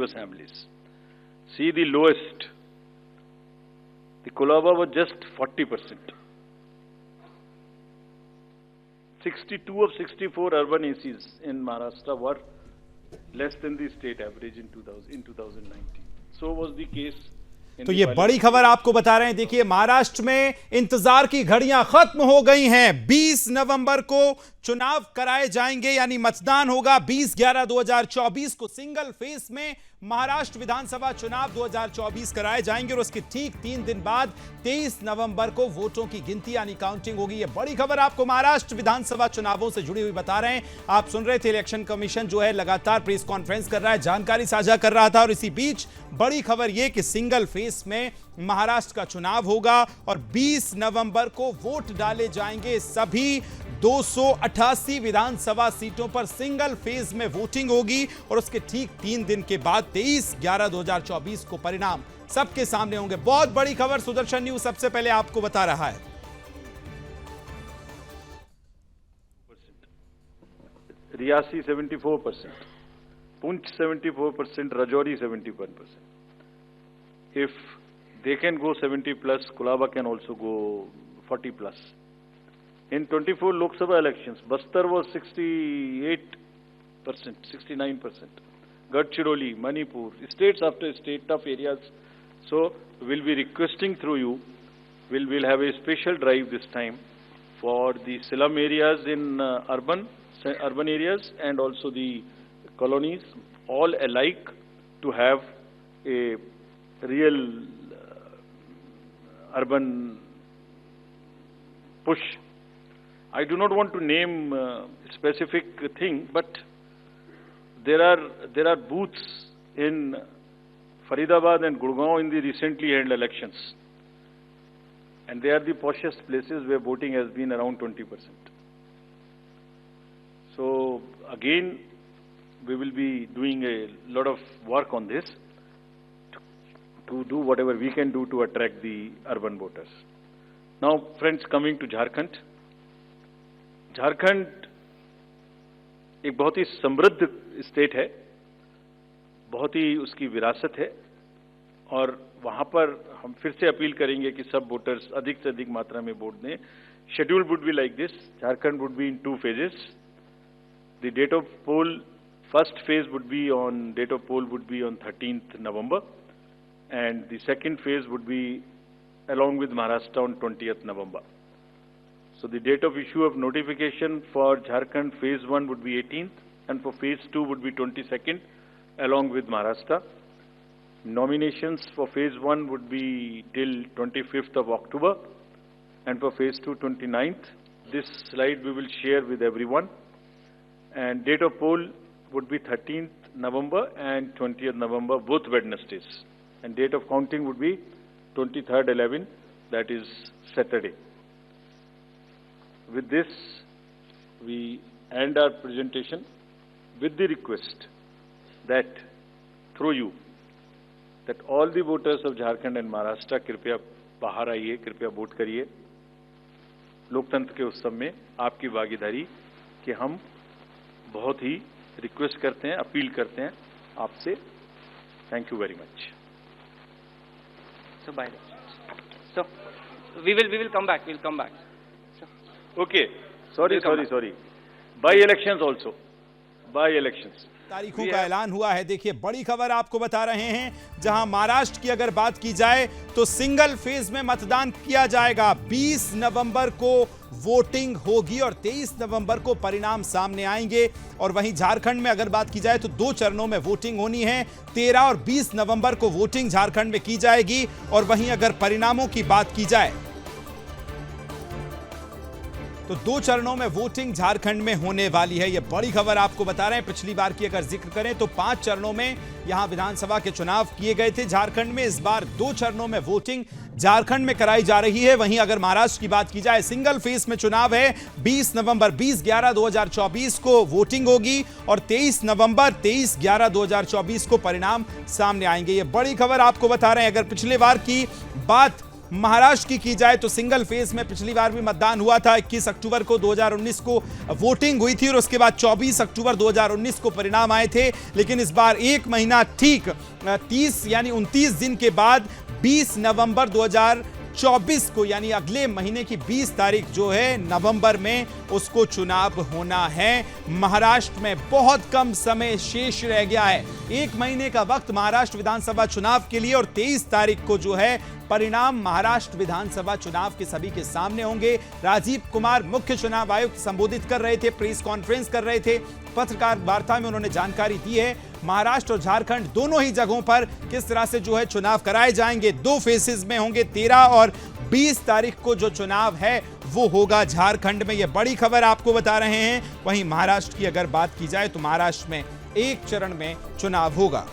legislative assemblies. See the lowest. The Colaba was just 40%. 62 of 64 urban ACs in Maharashtra were less than the state average in 2019. So was the case. तो ये बड़ी खबर आपको बता रहे हैं। देखिए, महाराष्ट्र में इंतजार की घड़ियां खत्म हो गई हैं। 20 नवंबर को चुनाव कराए जाएंगे, यानी मतदान होगा 20/11/2024 को। सिंगल फेज में महाराष्ट्र विधानसभा चुनाव 2024 कराए जाएंगे और उसके ठीक 3 दिन बाद 23 नवंबर को वोटों की गिनती यानी काउंटिंग होगी। ये बड़ी खबर आपको महाराष्ट्र विधानसभा चुनावों से जुड़ी हुई बता रहे हैं। आप सुन रहे थे, इलेक्शन कमीशन जो है लगातार प्रेस कॉन्फ्रेंस कर रहा है, जानकारी साझा कर रहा था। और इसी बीच बड़ी खबर यह कि सिंगल फेज में महाराष्ट्र का चुनाव होगा और 20 नवंबर को वोट डाले जाएंगे। सभी 288 विधानसभा सीटों पर सिंगल फेज में वोटिंग होगी और उसके ठीक 3 दिन के बाद 23/11/2024 को परिणाम सबके सामने होंगे। बहुत बड़ी खबर सुदर्शन न्यूज सबसे पहले आपको बता रहा है। Reasi 74%, Poonch 74%, Rajouri 71%. If they can go 70 plus, Colaba can also go 40 plus. In 24 Lok Sabha elections, Bastar was 68%, 69%. Gadchiroli, Manipur, states after state, tough areas. So we'll be requesting through you, we'll have a special drive this time for the slum areas in urban areas and also the colonies, all alike, to have a real urban push. I do not want to name specific thing, but there are booths in Faridabad and Gurgaon in the recently held elections, and they are the poshest places where voting has been around 20%. So again, we will be doing a lot of work on this to do whatever we can do to attract the urban voters. Now, friends, coming to Jharkhand. Jharkhand एक बहुत ही समृद्ध state है, बहुत ही उसकी विरासत है और वहां पर हम फिर से अपील करेंगे कि सब वोटर्स अधिक से अधिक मात्रा में वोट दें। Schedule would be like this: Jharkhand would be in 2 phases. The date of poll, first phase would be on 13th November, and the second phase would be along with Maharashtra on 20th November. So the date of issue of notification for Jharkhand phase 1 would be 18th and for phase 2 would be 22nd along with Maharashtra. Nominations for phase 1 would be till 25th of October and for phase 2 29th. This slide we will share with everyone. And date of poll would be 13th November and 20th November, both Wednesdays. And date of counting would be 23rd 11, that is Saturday. With this, we end our presentation with the request that through you, that all the voters of Jharkhand and Maharashtra कृपया बाहर आइए, कृपया vote करिए। लोकतंत्र के उत्सव में आपकी भागीदारी कि हम बहुत ही रिक्वेस्ट करते हैं, अपील करते हैं आपसे। Thank you very much. So bye. So we will come back. We'll come back. Okay. Sorry. By elections also. By elections. तारीखों का ऐलान हुआ है। देखिए, बड़ी खबर आपको बता रहे हैं। जहां महाराष्ट्र की अगर बात की जाए तो सिंगल फेज में मतदान किया जाएगा। 20 नवंबर को वोटिंग होगी और 23 नवंबर को परिणाम सामने आएंगे। और वहीं झारखंड में अगर बात की जाए तो 2 चरणों में वोटिंग होनी है। 13 और 20 नवंबर को वोटिंग झारखंड में की जाएगी। और वहीं अगर परिणामों की बात की जाए तो 2 चरणों में वोटिंग झारखंड में होने वाली है। यह बड़ी खबर आपको बता रहे हैं। पिछली बार की अगर जिक्र करें तो 5 चरणों में यहां विधानसभा के चुनाव किए गए थे झारखंड में। इस बार 2 चरणों में वोटिंग झारखंड में कराई जा रही है। वहीं अगर महाराष्ट्र की बात की जाए, सिंगल फेज में चुनाव है। 20 नवंबर 20/11/2024 को वोटिंग होगी और 23 नवंबर 23/11/2024 को परिणाम सामने आएंगे। यह बड़ी खबर आपको बता रहे हैं। अगर पिछले बार की बात महाराष्ट्र की जाए तो सिंगल फेज में पिछली बार भी मतदान हुआ था। 21 अक्टूबर को 2019 को वोटिंग हुई थी और उसके बाद 24 अक्टूबर 2019 को परिणाम आए थे। लेकिन इस बार एक महीना ठीक 30 यानी 29 दिन के बाद 20 नवंबर 2024 को यानी अगले महीने की 20 तारीख जो है नवंबर में उसको चुनाव होना है। महाराष्ट्र में बहुत कम समय शेष रह गया है, एक महीने का वक्त महाराष्ट्र विधानसभा चुनाव के लिए और 23 तारीख को जो है परिणाम महाराष्ट्र विधानसभा चुनाव के सभी के सामने होंगे। राजीव कुमार मुख्य चुनाव आयुक्त संबोधित कर रहे थे, प्रेस कॉन्फ्रेंस कर रहे थे, पत्रकार वार्ता में उन्होंने जानकारी दी है महाराष्ट्र और झारखंड दोनों ही जगहों पर किस तरह से जो है चुनाव कराए जाएंगे। 2 फेसेस में होंगे, 13 और 20 तारीख को जो चुनाव है वो होगा झारखंड में। यह बड़ी खबर आपको बता रहे हैं। वहीं महाराष्ट्र की अगर बात की जाए तो महाराष्ट्र में एक चरण में चुनाव होगा।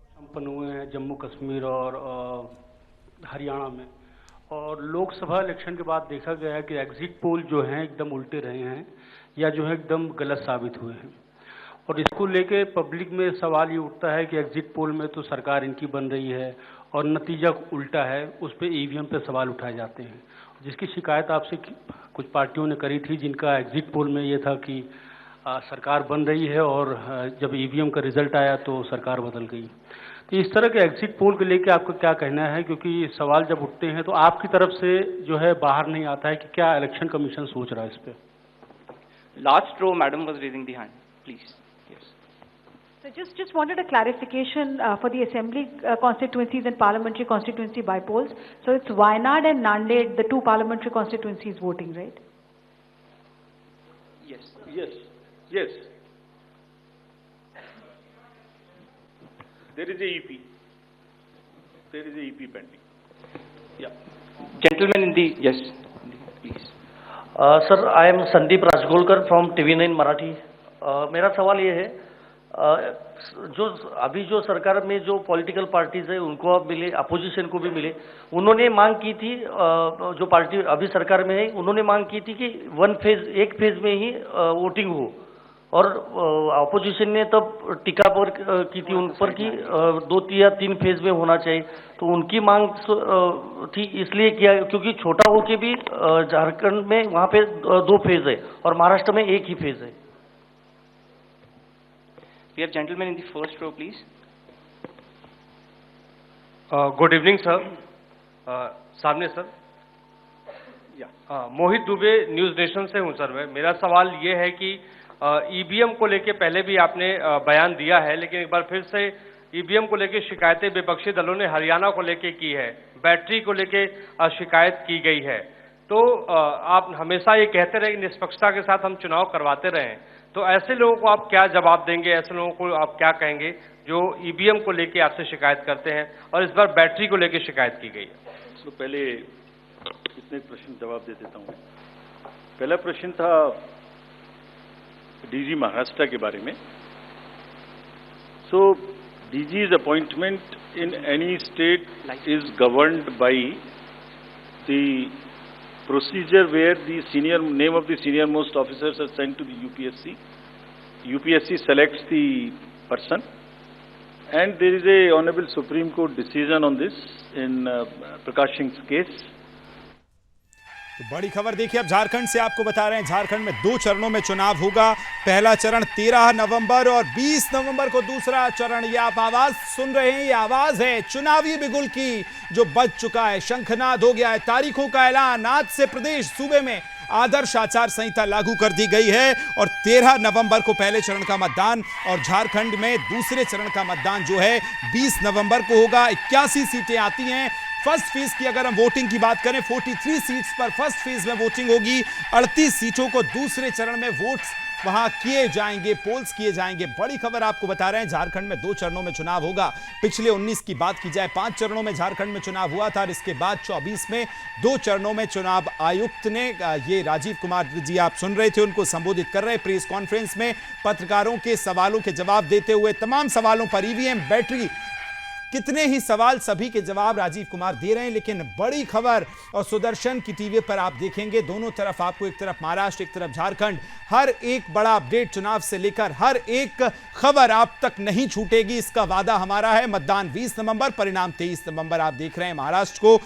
संपन्न हुए हैं जम्मू कश्मीर और हरियाणा में, और लोकसभा इलेक्शन के बाद देखा गया है कि एग्जिट पोल जो हैं एकदम उल्टे रहे हैं या जो है एकदम गलत साबित हुए हैं। और इसको लेके पब्लिक में सवाल ये उठता है कि एग्जिट पोल में तो सरकार इनकी बन रही है और नतीजा उल्टा है, उस पर ईवीएम पे सवाल उठाए जाते हैं, जिसकी शिकायत आपसे कुछ पार्टियों ने करी थी, जिनका एग्जिट पोल में ये था कि सरकार बन रही है और जब ईवीएम का रिजल्ट आया तो सरकार बदल गई। तो इस तरह के एग्जिट पोल को लेकर आपका क्या कहना है, क्योंकि सवाल जब उठते हैं तो आपकी तरफ से जो है बाहर नहीं आता है कि क्या इलेक्शन कमीशन सोच रहा है इस पे? Last row, madam was raising the hand. Please. Yes. So just wanted a clarification for the assembly constituencies and parliamentary constituency by polls. So it's Wayanad and Nanded, the 2 parliamentary constituencies voting, right? Yes. Yes, yes. There is a EP. There is a EP pending. Yeah. Gentlemen in the, yes, please. Sir, I am Sandeep Rajgolkar from TV9 Marathi. मेरा सवाल ये है, जो अभी जो सरकार में जो पॉलिटिकल पार्टीज है उनको अब मिले, अपोजिशन को भी मिले, उन्होंने मांग की थी, जो पार्टी अभी सरकार में है उन्होंने मांग की थी कि एक फेज में ही वोटिंग हो, और अपोजिशन ने तब टीका पर की थी उन पर कि 2 या 3 फेज में होना चाहिए। तो उनकी मांग थी इसलिए किया क्योंकि छोटा हो के भी झारखंड में वहां पे 2 फेज है और महाराष्ट्र में 1 ही फेज है। We have gentlemen in the first row, please. Good evening sir. सामने सर। मोहित दुबे, न्यूज नेशन से हूं सर। मेरा सवाल ये है कि ईवीएम को लेके पहले भी आपने बयान दिया है, लेकिन एक बार फिर से ईवीएम को लेके शिकायतें विपक्षी दलों ने हरियाणा को लेके की है, बैटरी को लेके शिकायत की गई है। तो आप हमेशा ये कहते रहे कि निष्पक्षता के साथ हम चुनाव करवाते रहे, तो ऐसे लोगों को आप क्या जवाब देंगे, ऐसे लोगों को आप क्या कहेंगे जो ईवीएम को लेके आपसे शिकायत करते हैं और इस बार बैटरी को लेके शिकायत की गई है? तो पहले इतने प्रश्न जवाब दे देता हूँ। पहला प्रश्न था डीजी महाराष्ट्र के बारे में। सो DG's appointment in any state is governed by the procedure where the name of the senior most officers are sent to the UPSC. UPSC selects the person, and there is a Honorable Supreme Court decision on this in Prakash Singh's case. तो बड़ी खबर देखिए, अब झारखंड से आपको बता रहे हैं, झारखंड में 2 चरणों में चुनाव होगा। पहला चरण 13 नवंबर और 20 नवंबर को दूसरा चरण। ये आप आवाज सुन रहे हैं, ये आवाज है चुनावी बिगुल की जो बज चुका है, शंखनाद हो गया है। तारीखों का ऐलान, आज से प्रदेश सूबे में आदर्श आचार संहिता लागू कर दी गई है और 13 नवंबर को पहले चरण का मतदान और झारखंड में दूसरे चरण का मतदान जो है 20 नवंबर को होगा। 81 सीटें आती हैं। फर्स्ट फेज की अगर हम वोटिंग की बात करें, 43 सीट्स पर फर्स्ट फेज में वोटिंग होगी। 38 सीटों को दूसरे चरण में वोट्स वहां किए जाएंगे, पोल्स किए जाएंगे। बड़ी खबर आपको बता रहे हैं, झारखंड में 2 चरणों में चुनाव होगा। पिछले 19 की बात की जाए, 5 चरणों में झारखंड में चुनाव हुआ था और इसके बाद 24 में 2 चरणों में चुनाव आयुक्त ने, ये राजीव कुमार जी आप सुन रहे थे, उनको संबोधित कर रहे प्रेस कॉन्फ्रेंस में, पत्रकारों के सवालों के जवाब देते हुए तमाम सवालों पर ईवीएम, बैटरी कितने ही सवाल, सभी के जवाब राजीव कुमार दे रहे हैं। लेकिन बड़ी खबर, और सुदर्शन की टीवी पर आप देखेंगे दोनों तरफ आपको, एक तरफ महाराष्ट्र, एक तरफ झारखंड, हर एक बड़ा अपडेट चुनाव से लेकर हर एक खबर आप तक नहीं छूटेगी, इसका वादा हमारा है। मतदान 20 नवंबर, परिणाम 23 नवंबर। आप देख रहे हैं महाराष्ट्र को,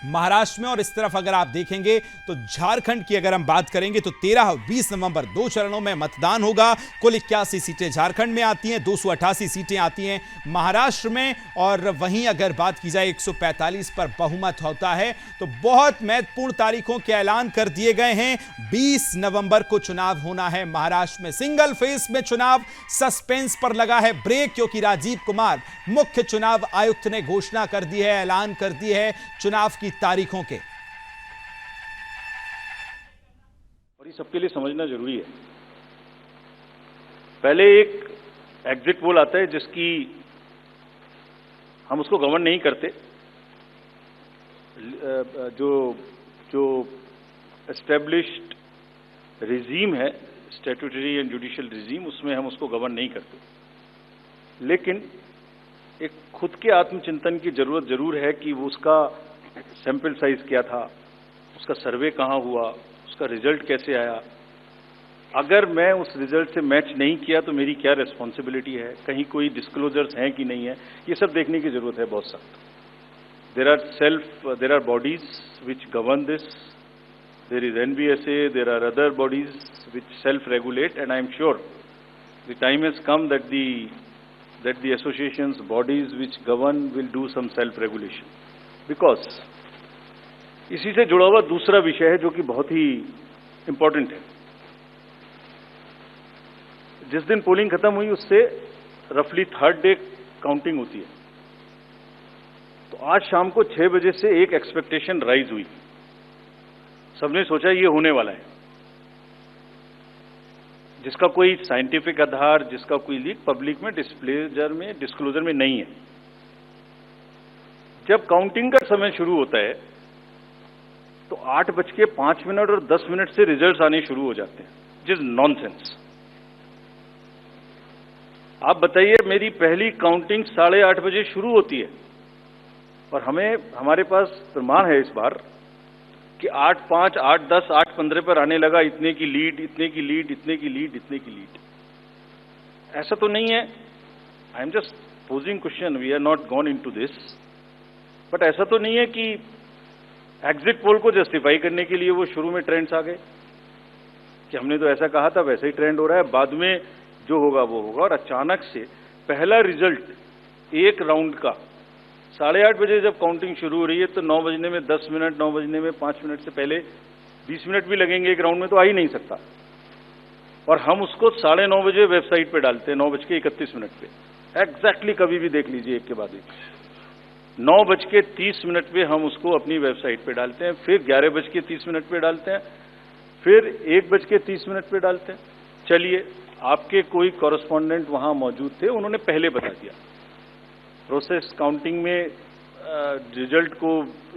महाराष्ट्र में, और इस तरफ अगर आप देखेंगे तो झारखंड की अगर हम बात करेंगे तो 13-20 नवंबर 2 चरणों में मतदान होगा। कुल 81 सीटें झारखंड में आती हैं, 288 सीटें आती हैं महाराष्ट्र में, और वहीं अगर बात की जाए 145 पर बहुमत होता है। तो बहुत महत्वपूर्ण तारीखों के ऐलान कर दिए गए हैं। 20 नवंबर को चुनाव होना है महाराष्ट्र में, सिंगल फेज में चुनाव। सस्पेंस पर लगा है ब्रेक, क्योंकि राजीव कुमार मुख्य चुनाव आयुक्त ने घोषणा कर दी है, ऐलान कर दी है चुनाव की तारीखों के। और ये सबके लिए समझना जरूरी है। पहले एक एग्जिट पोल आता है जिसकी हम उसको गवर्न नहीं करते, जो एस्टेब्लिश्ड रिजीम है, स्टैट्यूटरी एंड जुडिशियल रिजीम, उसमें हम उसको गवर्न नहीं करते। लेकिन एक खुद के आत्मचिंतन की जरूरत जरूर है कि वो उसका सैंपल साइज क्या था, उसका सर्वे कहां हुआ, उसका रिजल्ट कैसे आया। अगर मैं उस रिजल्ट से मैच नहीं किया तो मेरी क्या रिस्पॉन्सिबिलिटी है, कहीं कोई डिस्क्लोजर्स हैं कि नहीं है, ये सब देखने की जरूरत है बहुत सख्त। There are bodies which govern this, there is NBSA, there are other bodies which self regulate, and I am sure the time has come that the associations, bodies which govern will do some self-regulation. Because इसी से जुड़ा हुआ दूसरा विषय है जो कि बहुत ही इंपॉर्टेंट है। जिस दिन पोलिंग खत्म हुई उससे रफली थर्ड डे काउंटिंग होती है। तो आज शाम को 6 बजे से एक एक्सपेक्टेशन राइज हुई, सबने सोचा ये होने वाला है, जिसका कोई साइंटिफिक आधार, जिसका कोई लीक पब्लिक में डिस्क्लोजर में नहीं है। जब काउंटिंग का समय शुरू होता है तो 8:05 और 10 से रिजल्ट्स आने शुरू हो जाते हैं, जिस नॉनसेंस। आप बताइए, मेरी पहली काउंटिंग 8:30 बजे शुरू होती है और हमारे पास प्रमाण है इस बार कि 8:05, 8:10, 8:15 पर आने लगा इतने की लीड, इतने की लीड, इतने की लीड, इतने की लीड। ऐसा तो नहीं है, I am just posing question, we are not gone into this, but ऐसा तो नहीं है कि एग्जिट पोल को जस्टिफाई करने के लिए वो शुरू में ट्रेंड्स आ गए कि हमने तो ऐसा कहा था, वैसा ही ट्रेंड हो रहा है, बाद में जो होगा वो होगा। और अचानक से पहला रिजल्ट एक राउंड का 8:30 बजे जब काउंटिंग शुरू हो रही है तो 9 बजने में 10 मिनट, 9 बजने में 5 मिनट से पहले 20 मिनट भी लगेंगे एक राउंड में, तो आ ही नहीं सकता। और हम उसको 9:30 बजे वेबसाइट पे डालते हैं, 9:31 पे एग्जैक्टली, कभी भी देख लीजिए एक के बाद एक। 9:30 पे हम उसको अपनी वेबसाइट पे डालते हैं, फिर 11:30 पे डालते हैं, फिर 1:30 पे डालते हैं। चलिए, आपके कोई कॉरेस्पॉन्डेंट वहां मौजूद थे, उन्होंने पहले बता दिया। प्रोसेस काउंटिंग में रिजल्ट को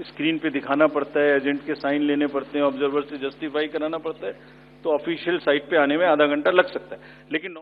स्क्रीन पे दिखाना पड़ता है, एजेंट के साइन लेने पड़ते हैं, ऑब्जर्वर से जस्टिफाई कराना पड़ता है, तो ऑफिशियल साइट पे आने में आधा घंटा लग सकता है। लेकिन